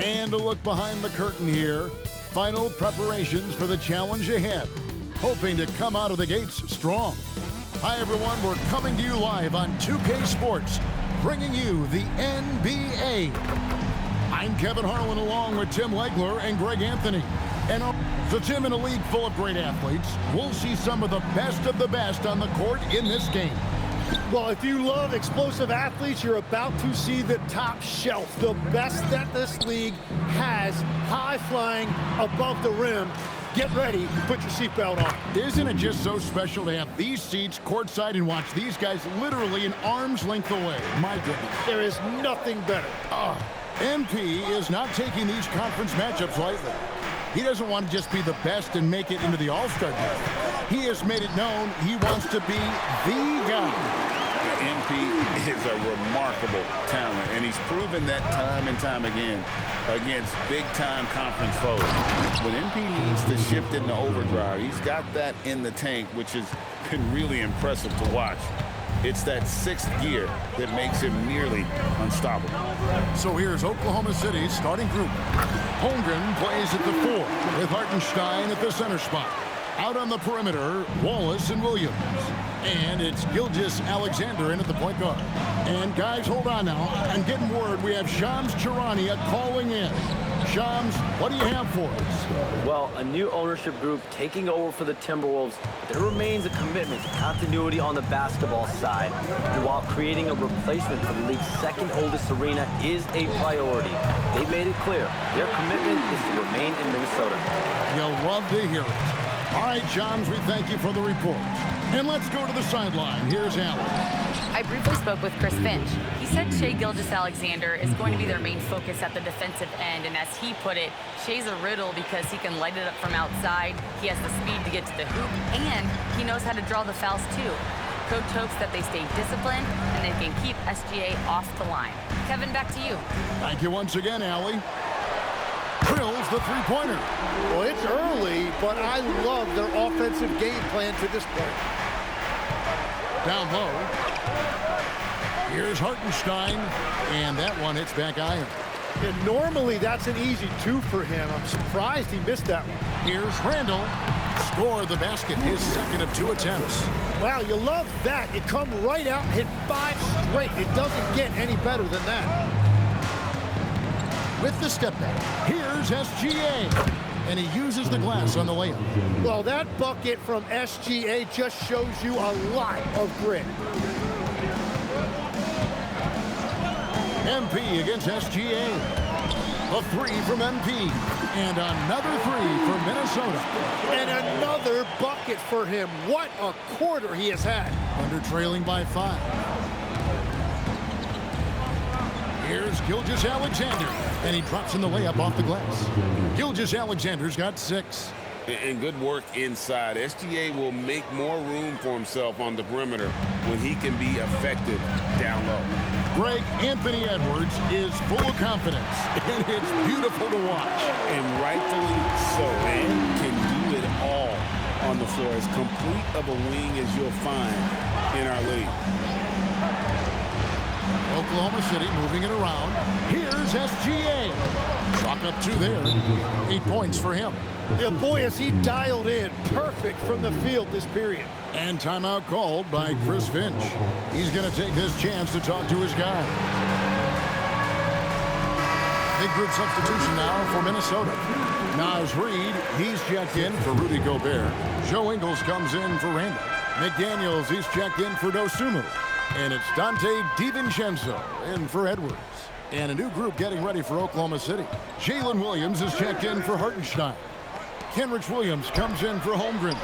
And a look behind the curtain here. Final preparations for the challenge ahead. Hoping to come out of the gates strong. Hi everyone, we're coming to you live on 2K Sports, bringing you the NBA. I'm Kevin Harlan along with Tim Legler and Greg Anthony. And so Tim, in a league full of great athletes, we'll see some of the best on the court in this game. Well, if you love explosive athletes, you're about to see the top shelf. The best that this league has, high-flying above the rim. Get ready, put your seatbelt on. Isn't it just so special to have these seats courtside and watch these guys literally an arm's length away? My goodness. There is nothing better. MP is not taking these conference matchups lightly. He doesn't want to just be the best and make it into the All-Star game. He has made it known he wants to be the guy. MP is a remarkable talent, and he's proven that time and time again against big-time conference foes. When MP needs to shift into overdrive, he's got that in the tank, which has been really impressive to watch. It's that sixth gear that makes him nearly unstoppable. So here's Oklahoma City's starting group. Holmgren plays at the 4 with Hartenstein at the center spot. Out on the perimeter, Wallace and Williams. And it's Gilgeous Alexander in at the point guard. And guys, hold on now. I'm getting word we have Shams Charania calling in. Shams, what do you have for us? Well, a new ownership group taking over for the Timberwolves. There remains a commitment to continuity on the basketball side. And while creating a replacement for the league's second oldest arena is a priority, they've made it clear their commitment is to remain in Minnesota. You'll love to hear it. All right, Shams, we thank you for the report. And let's go to the sideline. Here's Allen. I briefly spoke with Chris Finch. He said Shai Gilgeous Alexander is going to be their main focus at the defensive end, and as he put it, Shai's a riddle because he can light it up from outside, he has the speed to get to the hoop, and he knows how to draw the fouls too. Coach hopes that they stay disciplined and they can keep SGA off the line. Kevin, back to you. Thank you once again, Allie. Drills the three-pointer. Well, it's early, but I love their offensive game plan to this point. Down low. Here's Hartenstein, and that one hits back iron. And normally that's an easy 2 for him. I'm surprised he missed that one. Here's Randall. Score the basket, his second of 2 attempts. Wow, you love that. You come right out and hit 5 straight. It doesn't get any better than that. With the step back, here's SGA. And he uses the glass on the layup. Well, that bucket from SGA just shows you a lot of grit. MP against SGA. A 3 from MP. And another 3 for Minnesota. And another bucket for him. What a quarter he has had. Under trailing by 5. Here's Gilgeous Alexander, and he drops in the layup off the glass. Gilgeous Alexander's got 6. And good work inside. SGA will make more room for himself on the perimeter when he can be effective down low. Greg, Anthony Edwards is full of confidence, and it's beautiful to watch. And rightfully so, and can do it all on the floor. As complete of a wing as you'll find in our league. Oklahoma City moving it around. Here's SGA. Chalk up 2 there. 8 points for him. Yeah, boy, is he dialed in. Perfect from the field this period. And timeout called by Chris Finch. He's going to take this chance to talk to his guy. Big group substitution now for Minnesota. Naz Reid, he's checked in for Rudy Gobert. Joe Ingles comes in for Randall. McDaniels, he's checked in for Dosunmu. And it's Dante DiVincenzo in for Edwards. And a new group getting ready for Oklahoma City. Jalen Williams is checked in for Hartenstein. Kenrich Williams comes in for Holmgren.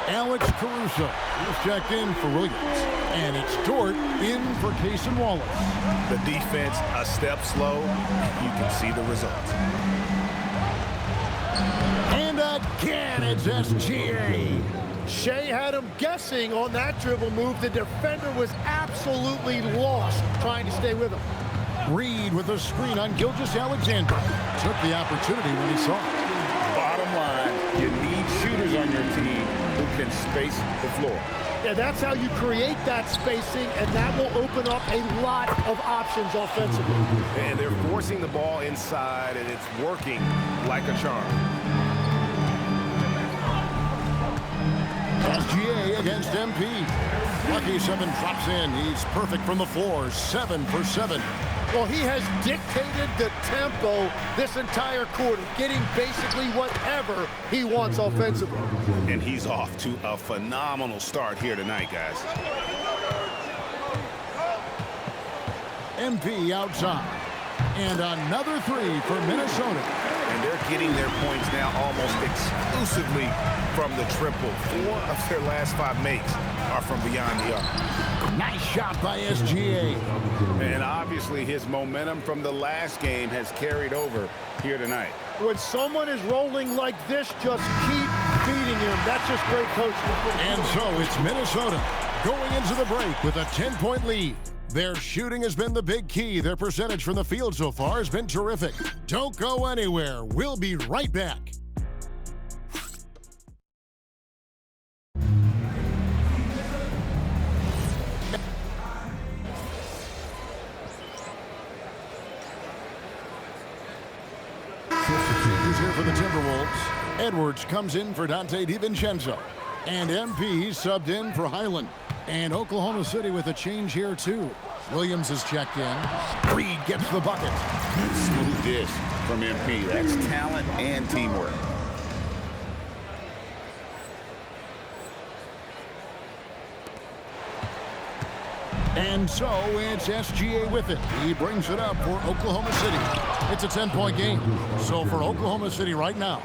Alex Caruso is checked in for Williams. And it's Dort in for Cason Wallace. The defense a step slow. You can see the results. And again, it's SGA. Shai had him guessing on that dribble move. The defender was absolutely lost trying to stay with him. Reid with a screen on Gilgeous Alexander. Took the opportunity when he saw it. Bottom line, you need shooters on your team who can space the floor. Yeah, that's how you create that spacing, and that will open up a lot of options offensively. And they're forcing the ball inside, and it's working like a charm. SGA against MP. Lucky 7 drops in. He's perfect from the floor. 7 for 7. Well, he has dictated the tempo this entire quarter, getting basically whatever he wants offensively. And he's off to a phenomenal start here tonight, guys. MP outside. And another 3 for Minnesota. And they're getting their points now almost exclusively from the triple. 4 of their last 5 makes are from beyond the arc. Nice shot by SGA. And obviously his momentum from the last game has carried over here tonight. When someone is rolling like this, just keep feeding him. That's just great coaching. And so it's Minnesota going into the break with a 10-point lead. Their shooting has been the big key. Their percentage from the field so far has been terrific. Don't go anywhere. We'll be right back. Substitutes here for the Timberwolves. Edwards comes in for Dante DiVincenzo. And MP subbed in for Highland. And Oklahoma City with a change here, too. Williams is checked in. Reid gets the bucket. Smooth dish from MP. That's talent and teamwork. And so it's SGA with it. He brings it up for Oklahoma City. It's a 10-point game. So for Oklahoma City right now,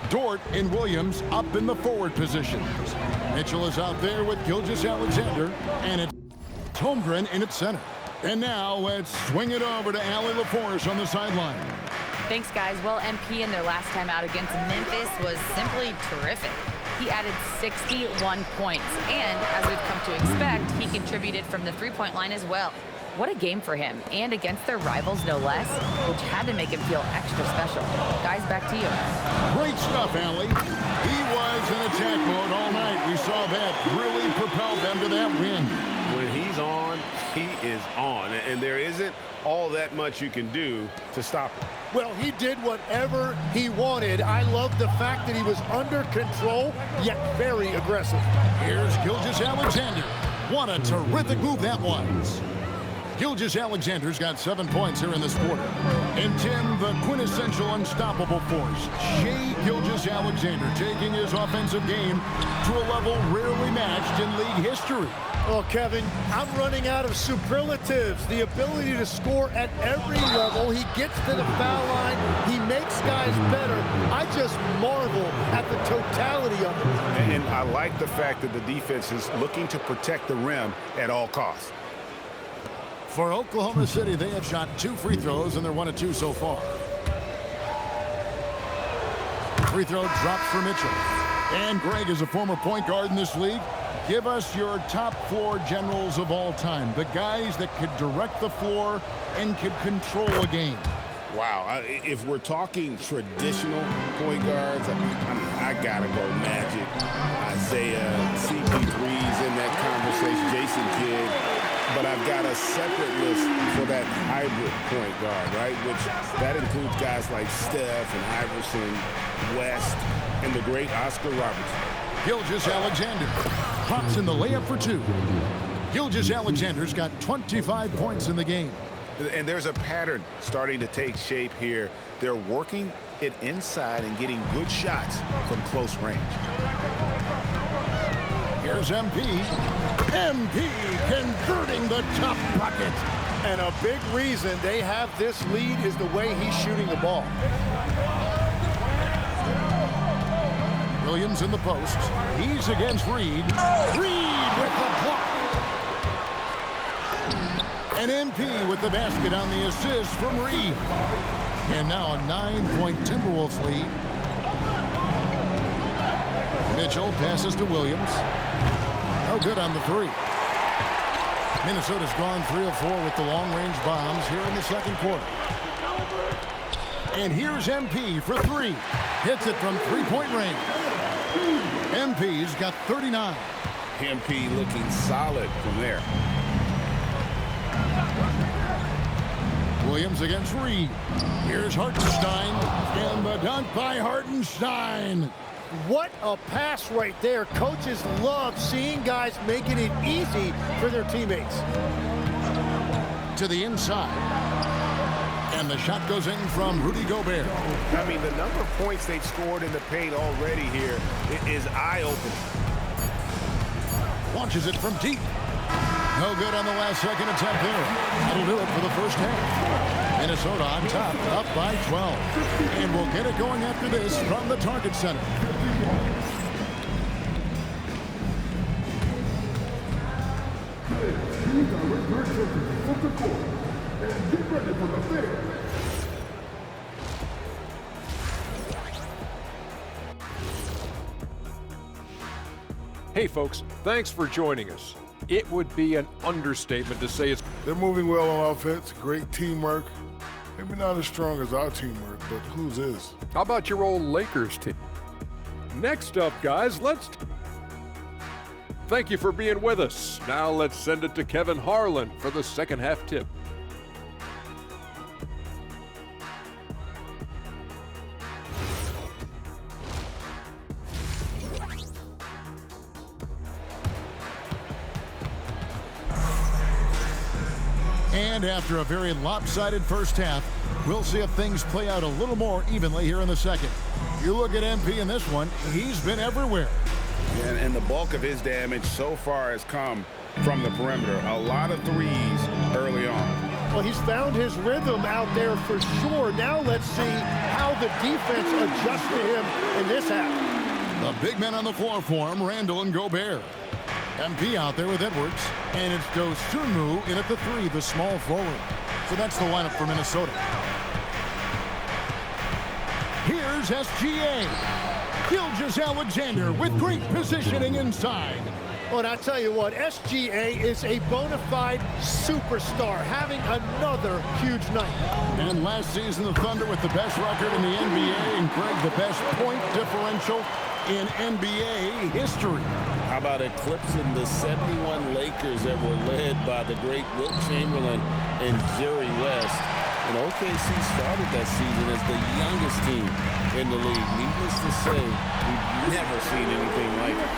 Dort and Williams up in the forward positions. Mitchell is out there with Gilgeous Alexander, and it's Holmgren in its center. And now let's swing it over to Allie LaForce on the sideline. Thanks, guys. Well, MP in their last time out against Memphis was simply terrific. He added 61 points, and as we've come to expect, he contributed from the three-point line as well. What a game for him, and against their rivals, no less, which had to make him feel extra special. Guys, back to you. Great stuff, Allie. He was in attack mode all night. We saw that really propelled them to that win. When he's on, he is on. And there isn't all that much you can do to stop him. Well, he did whatever he wanted. I love the fact that he was under control, yet very aggressive. Here's Gilgeous Alexander. What a terrific move that was. Gilgeous Alexander's got 7 points here in this quarter. And Tim, the quintessential unstoppable force, Shai Gilgeous Alexander, taking his offensive game to a level rarely matched in league history. Oh, Kevin, I'm running out of superlatives. The ability to score at every level. He gets to the foul line. He makes guys better. I just marvel at the totality of it. And I like the fact that the defense is looking to protect the rim at all costs. For Oklahoma City, they have shot 2 free throws, and they're 1 of 2 so far. Free throw drops for Mitchell. And Greg is a former point guard in this league. Give us your top floor generals of all time, the guys that could direct the floor and could control a game. Wow, if we're talking traditional point guards, I gotta go Magic, Isaiah, CP3's in that conversation, Jason Kidd. But I've got a separate list for that hybrid point guard, right? Which that includes guys like Steph and Iverson, West, and the great Oscar Robertson. Gilgeous Alexander drops in the layup for 2. Gilgeous Alexander's got 25 points in the game. And there's a pattern starting to take shape here. They're working it inside and getting good shots from close range. Here's MP. MP converting the top bucket. And a big reason they have this lead is the way he's shooting the ball. Williams in the post. He's against Reed. Reed with the block. And MP with the basket on the assist from Reed. And now a 9-point Timberwolves lead. Mitchell passes to Williams. No good on the three. Minnesota's gone 3 of 4 with the long-range bombs here in the second quarter. And here's MP for 3. Hits it from three-point range. MP's got 39. MP looking solid from there. Williams against Reed. Here's Hartenstein. And the dunk by Hartenstein. What a pass right there. Coaches love seeing guys making it easy for their teammates. To the inside. And the shot goes in from Rudy Gobert. I mean, the number of points they've scored in the paint already here is eye-opening. Launches it from deep. No good on the last second attempt there. That'll do it for the first half. Minnesota on top, up by 12. And we'll get it going after this from the Target Center. Hey folks, thanks for joining us. It would be an understatement to say They're moving well on offense, great teamwork. Maybe not as strong as our teamwork, but whose is? How about your old Lakers team? Next up, guys, Thank you for being with us. Now let's send it to Kevin Harlan for the second half tip. And after a very lopsided first half, we'll see if things play out a little more evenly here in the second. You look at MP in this one, he's been everywhere. And the bulk of his damage so far has come from the perimeter. A lot of threes early on. Well, he's found his rhythm out there for sure. Now let's see how the defense adjusts to him in this half. The big men on the floor for him, Randall and Gobert. MP out there with Edwards, and it's Dosunmu in at the 3, the small forward. So that's the lineup for Minnesota. Here's SGA. Gilgeous Alexander with great positioning inside. Well, and I tell you what, SGA is a bona fide superstar, having another huge night. And last season, the Thunder with the best record in the NBA, and Greg, the best point differential in NBA history. How about eclipsing the 71 Lakers that were led by the great Wilt Chamberlain and Jerry West? And OKC started that season as the youngest team in the league. Needless to say, we've never seen anything like it.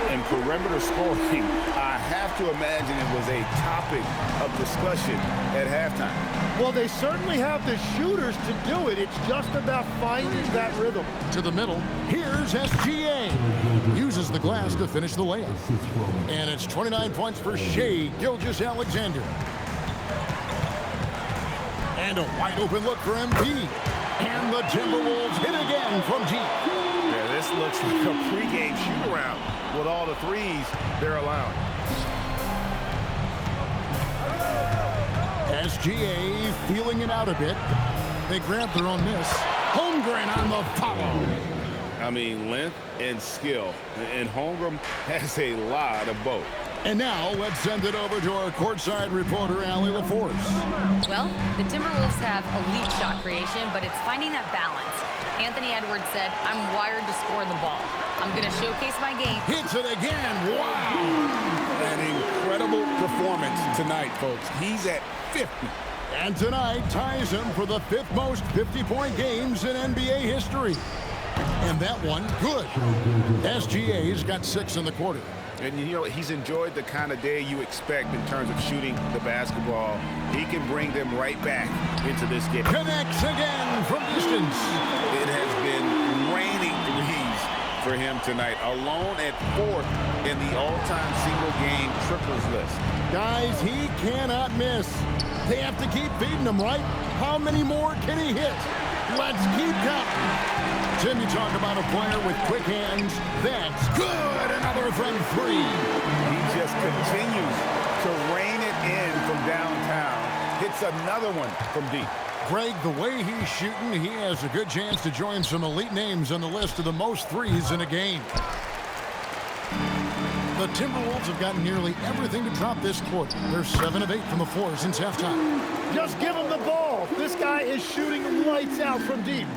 And perimeter scoring, I have to imagine it was a topic of discussion at halftime. Well, they certainly have the shooters to do it. It's just about finding that rhythm. To the middle, here's SGA. Uses the glass to finish the layup. And it's 29 points for Shai Gilgeous Alexander. And a wide open look for MP. And the Timberwolves hit again from deep. Yeah, this looks like a pregame shoot-around with all the threes they're allowing. SGA feeling it out a bit. They grab their own miss. Holmgren on the follow. I mean, length and skill. And Holmgren has a lot of both. And now let's send it over to our courtside reporter, Allie LaForce. Well, the Timberwolves have elite shot creation, but it's finding that balance. Anthony Edwards said, I'm wired to score the ball. I'm going to showcase my game. Hits it again. Wow. An incredible performance tonight, folks. He's at 50. And tonight ties him for the 5th most 50-point games in NBA history. And that one, good. SGA's got 6 in the quarter. And, you know, he's enjoyed the kind of day you expect in terms of shooting the basketball. He can bring them right back into this game. Connects again from distance. It has been raining threes for him tonight, alone at 4th in the all-time single-game triples list. Guys, he cannot miss. They have to keep feeding him, right? How many more can he hit? Let's keep counting. Tim, you talk about a player with quick hands. That's good. Another from 3. He just continues to rein it in from downtown. Hits another one from deep. Greg, the way he's shooting, he has a good chance to join some elite names on the list of the most threes in a game. The Timberwolves have gotten nearly everything to drop this quarter. They're 7 of 8 from the floor since halftime. Just give him the ball. This guy is shooting lights out from deep.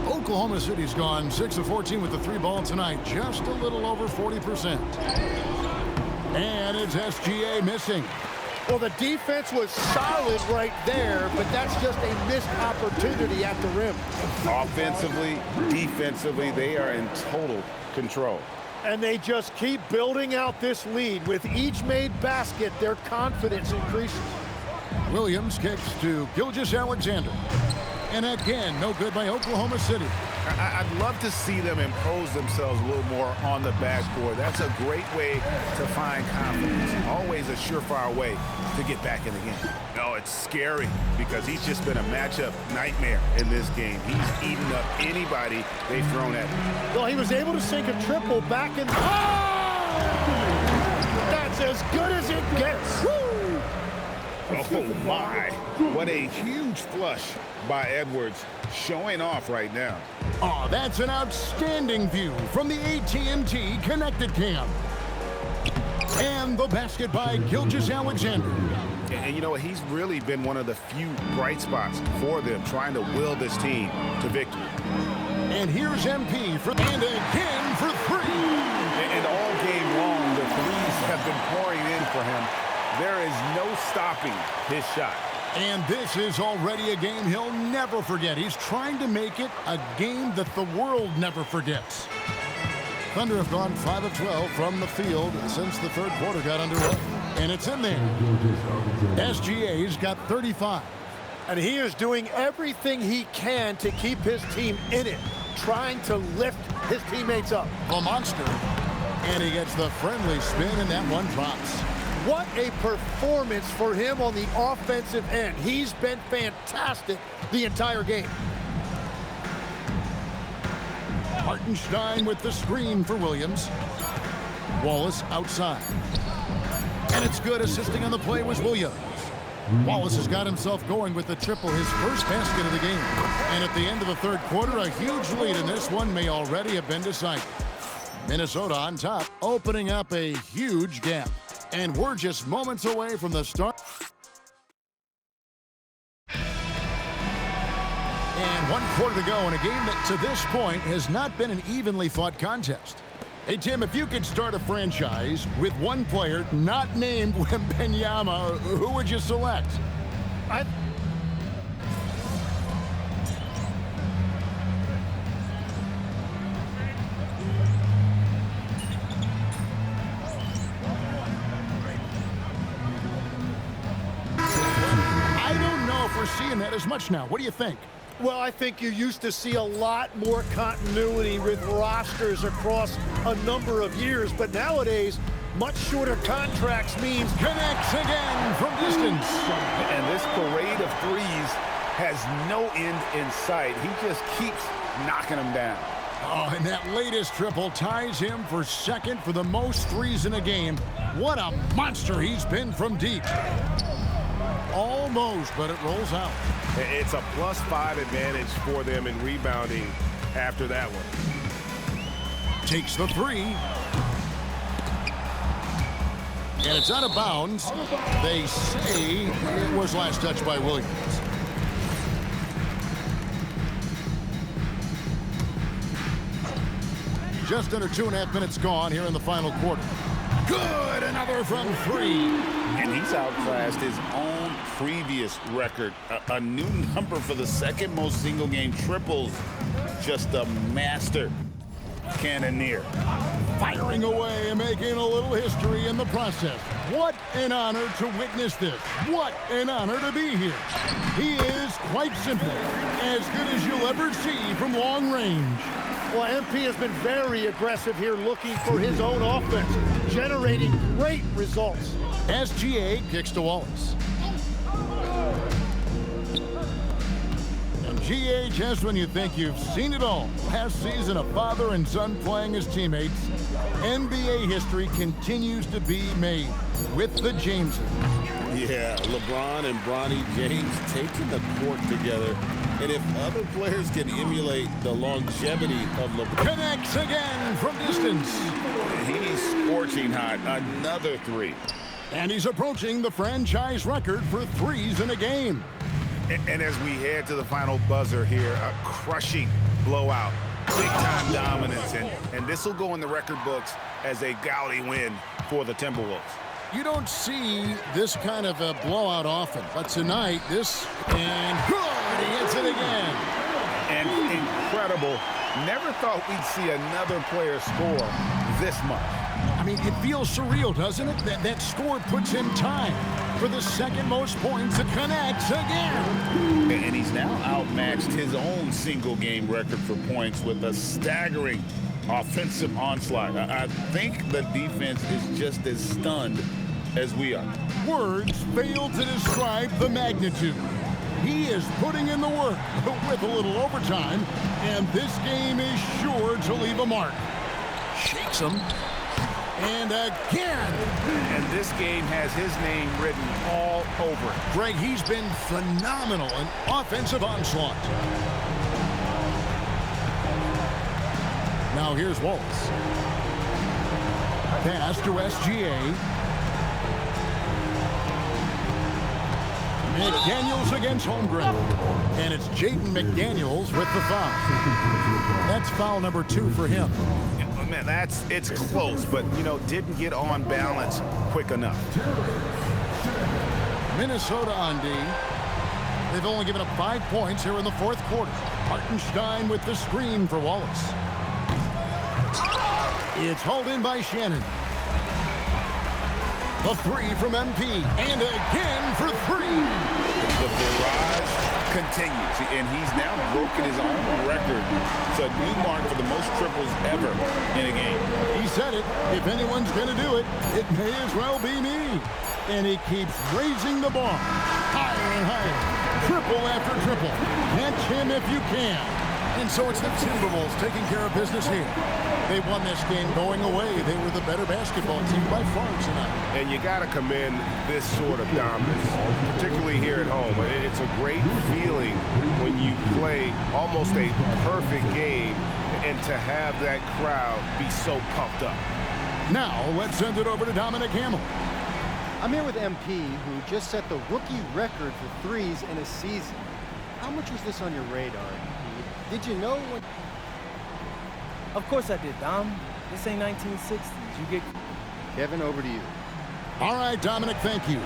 Oklahoma City's gone 6 of 14 with the 3 ball tonight, just a little over 40%. And it's SGA missing. Well, the defense was solid right there, but that's just a missed opportunity at the rim. Offensively, defensively, they are in total control. And they just keep building out this lead. With each made basket, their confidence increases. Williams kicks to Gilgeous Alexander. And again, no good by Oklahoma City. I'd love to see them impose themselves a little more on the backboard. That's a great way to find confidence. Always a surefire way to get back in the game. No, it's scary because he's just been a matchup nightmare in this game. He's eaten up anybody they've thrown at him. Well, he was able to sink a triple back in. Oh! That's as good as it gets. Woo! Oh, my. What a huge flush by Edwards, showing off right now. Oh, that's an outstanding view from the AT&T Connected Cam. And the basket by Gilgeous Alexander. And you know, he's really been one of the few bright spots for them, trying to will this team to victory. And here's MP for and again for 3. And all game long, the threes have been pouring in for him. There is no stopping his shot. And this is already a game he'll never forget. He's trying to make it a game that the world never forgets. Thunder have gone 5 of 12 from the field since the third quarter got underway. And it's in there. SGA's got 35. And he is doing everything he can to keep his team in it, trying to lift his teammates up. A monster. And he gets the friendly spin, and that one drops. What a performance for him on the offensive end. He's been fantastic the entire game. Hartenstein with the screen for Williams. Wallace outside. And it's good. Assisting on the play was Williams. Wallace has got himself going with the triple, his first basket of the game. And at the end of the third quarter, a huge lead in this one may already have been decided. Minnesota on top, opening up a huge gap. And we're just moments away from the start. And 1 quarter to go in a game that to this point has not been an evenly fought contest. Hey, Tim, if you could start a franchise with one player not named Wembanyama, who would you select? We're seeing that as much now. What do you think? Well, I think you used to see a lot more continuity with rosters across a number of years, but nowadays, much shorter contracts means connects again from distance. And this parade of threes has no end in sight. He just keeps knocking them down. Oh, and that latest triple ties him for second for the most threes in a game. What a monster he's been from deep. Almost, but it rolls out. It's a +5 advantage for them in rebounding after that one. Takes the 3. And it's out of bounds. They say it was last touched by Williams. Just under 2.5 minutes gone here in the final quarter. Good, another from 3. And he's outclassed his own previous record. A new number for the second most single-game triples. Just a master. cannoneer. Firing away and making a little history in the process. What an honor to witness this. What an honor to be here. He is, quite simply, as good as you'll ever see from long range. Well, MP has been very aggressive here, looking for his own offense, generating great results. SGA kicks to Wallace. And GHS, when you think you've seen it all. Last season, a father and son playing as teammates. NBA history continues to be made with the Jameses. Yeah, LeBron and Bronny James taking the court together. And if other players can emulate the longevity of LeBron. Connects again from distance. He's scorching hot. Another three. And he's approaching the franchise record for threes in a game. And as we head to the final buzzer here, a crushing blowout. Big-time dominance. And this will go in the record books as a gaudy win for the Timberwolves. You don't see this kind of a blowout often, but tonight, this, and good, he hits it again. And incredible. Never thought we'd see another player score this much. I mean, it feels surreal, doesn't it? That score puts in time for the second most points. It connects again. And he's now outmatched his own single-game record for points with a staggering offensive onslaught. I think the defense is just as stunned as we are. Words fail to describe the magnitude. He is putting in the work with a little overtime, and this game is sure to leave a mark. Shakes him. And again. And this game has his name written all over it. Greg, he's been phenomenal in offensive onslaught. Now here's Wallace. Pass to SGA. McDaniels against Holmgren. And it's Jaden McDaniels with the foul. That's foul number 2 for him. Man, it's close, but, you know, didn't get on balance quick enough. Minnesota on D. They've only given up 5 points here in the fourth quarter. Hartenstein with the screen for Wallace. It's hauled in by Shannon. A 3 from MP. And again for 3. The barrage continues, and he's now broken his own record. It's a new mark for the most triples ever in a game. He said it. If anyone's going to do it, it may as well be me. And he keeps raising the bar. Higher and higher. Triple after triple. Catch him if you can. And so it's the Timberwolves taking care of business here. They won this game going away. They were the better basketball team by far tonight. And you got to commend this sort of dominance, particularly here at home. It's a great feeling when you play almost a perfect game and to have that crowd be so pumped up. Now let's send it over to Dominic Hamill. I'm here with MP, who just set the rookie record for threes in a season. How much was this on your radar? Did you know what? Of course I did, Dom. This ain't 1960s. You get... Kevin, over to you. All right, Dominic, thank you.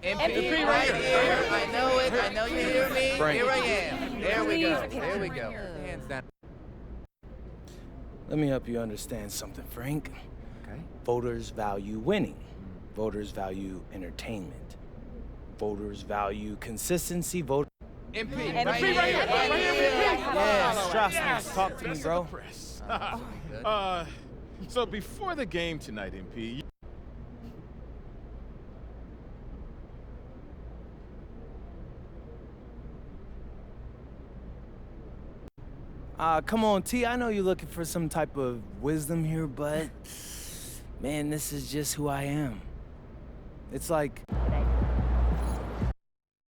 MP right here. I know it. I know you hear me. Here I am. There we go. There we go. Hands down. Let me help you understand something, Frank. Okay. Voters value winning. Voters value entertainment. Voters value consistency. MP right here. Yeah, Strauss, talk to me, bro. So before the game tonight, MP, Come on, T. I know you're looking for some type of wisdom here, but man, this is just who I am. It's like